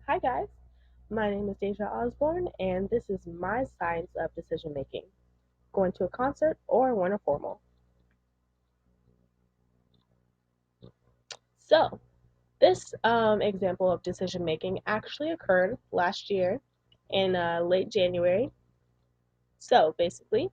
Hi guys, my name is Deja Osborne, and this is my science of decision making. Going to a concert or winter formal. So, this example of decision making actually occurred last year in late January. So, basically,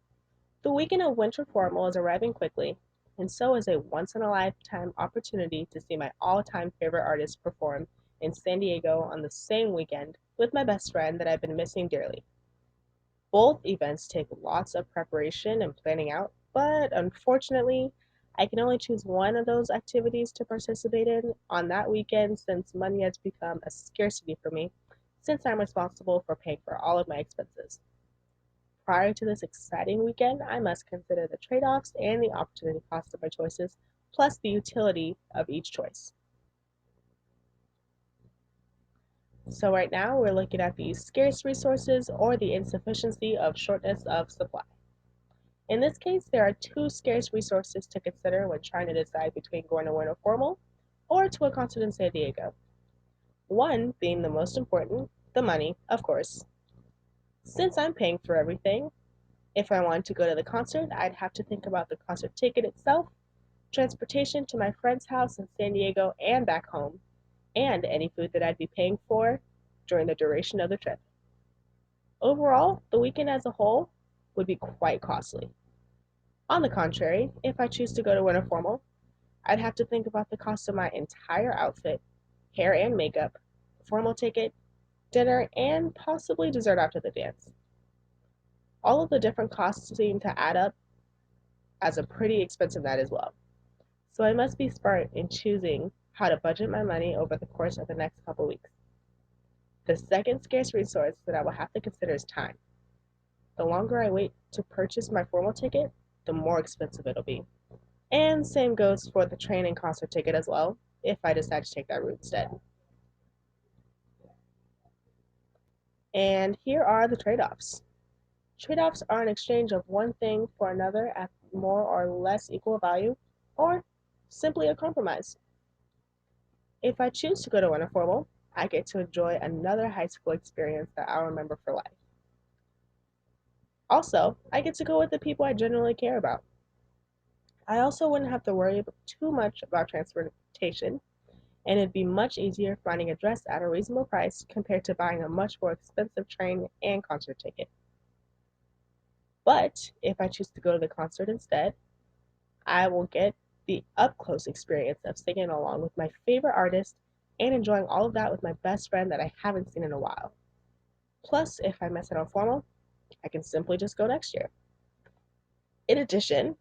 the weekend of winter formal is arriving quickly, and so is a once in a lifetime opportunity to see my all time favorite artist perform in San Diego on the same weekend with my best friend that I've been missing dearly. Both events take lots of preparation and planning out, but unfortunately, I can only choose one of those activities to participate in on that weekend since money has become a scarcity for me since I'm responsible for paying for all of my expenses. Prior to this exciting weekend, I must consider the trade offs and the opportunity cost of my choices, plus the utility of each choice. So, right now, we're looking at the scarce resources or the insufficiency of shortness of supply. In this case, there are two scarce resources to consider when trying to decide between going to Winter Formal or to a concert in San Diego. One being the most important, the money, of course. Since I'm paying for everything, if I wanted to go to the concert, I'd have to think about the concert ticket itself, transportation to my friend's house in San Diego and back home, and any food that I'd be paying for during the duration of the trip. Overall, the weekend as a whole would be quite costly. On the contrary, if I choose to go to Winter Formal, I'd have to think about the cost of my entire outfit, hair and makeup, formal ticket, dinner, and possibly dessert after the dance. All of the different costs seem to add up as a pretty expensive night as well. So I must be smart in choosing how to budget my money over the course of the next couple weeks. The second scarce resource that I will have to consider is time. The longer I wait to purchase my formal ticket, the more expensive it'll be. And same goes for the train and concert ticket as well, if I decide to take that route instead. And here are the trade offs. Trade offs are an exchange of one thing for another at more or less equal value, or simply a compromise. If I choose to go to an informal, I get to enjoy another high school experience that I'll remember for life. Also, I get to go with the people I genuinely care about. I also wouldn't have to worry too much about transportation, and it'd be much easier finding a dress at a reasonable price compared to buying a much more expensive train and concert ticket. But if I choose to go to the concert instead, I will get the up close experience of singing along with my favorite artist and enjoying all of that with my best friend that I haven't seen in a while. Plus, if I miss out on formal, I can simply just go next year. In addition,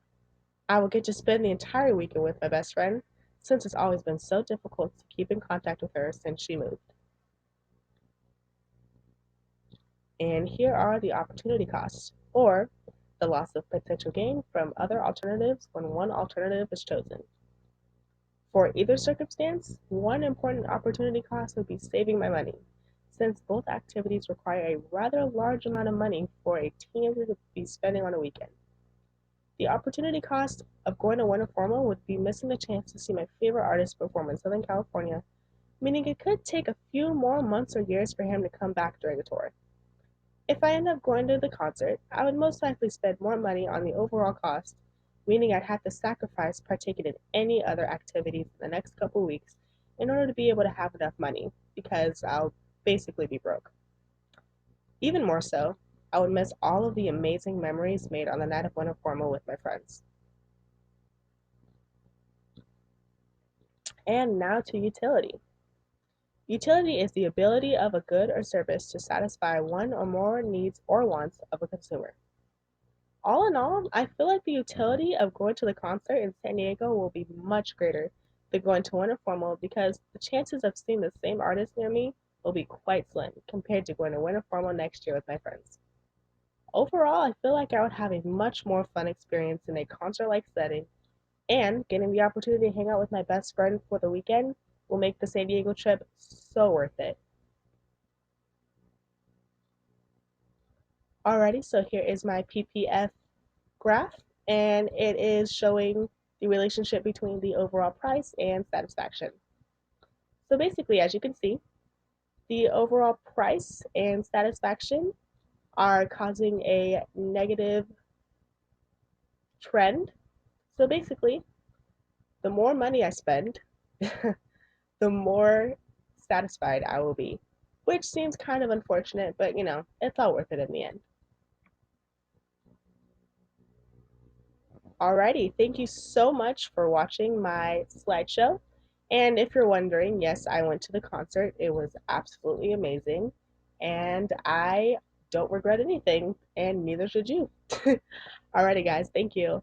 I will get to spend the entire weekend with my best friend since it's always been so difficult to keep in contact with her since she moved. And here are the opportunity costs, or the loss of potential gain from other alternatives when one alternative is chosen. For either circumstance, one important opportunity cost would be saving my money, since both activities require a rather large amount of money for a teenager to be spending on a weekend. The opportunity cost of going to Winter Formal would be missing the chance to see my favorite artist perform in Southern California, meaning it could take a few more months or years for him to come back during a tour. If I end up going to the concert, I would most likely spend more money on the overall cost, meaning I'd have to sacrifice partaking in any other activities in the next couple weeks in order to be able to have enough money, because I'll basically be broke. Even more so, I would miss all of the amazing memories made on the night of Winter Formal with my friends. And now to utility. Utility is the ability of a good or service to satisfy one or more needs or wants of a consumer. All in all, I feel like the utility of going to the concert in San Diego will be much greater than going to one informal because the chances of seeing the same artist near me will be quite slim compared to going to Winter Formal next year with my friends. Overall, I feel like I would have a much more fun experience in a concert like setting, and getting the opportunity to hang out with my best friend for the weekend will make the San Diego trip so worth it. Alrighty, so here is my PPF graph, and it is showing the relationship between the overall price and satisfaction. So basically, as you can see, The overall price and satisfaction are causing a negative trend. So basically, the more money I spend, the more satisfied I will be, which seems kind of unfortunate, but it's all worth it in the end. Alrighty, thank you so much for watching my slideshow. And if you're wondering, yes, I went to the concert. It was absolutely amazing, and I don't regret anything, and neither should you. Alrighty, guys, thank you.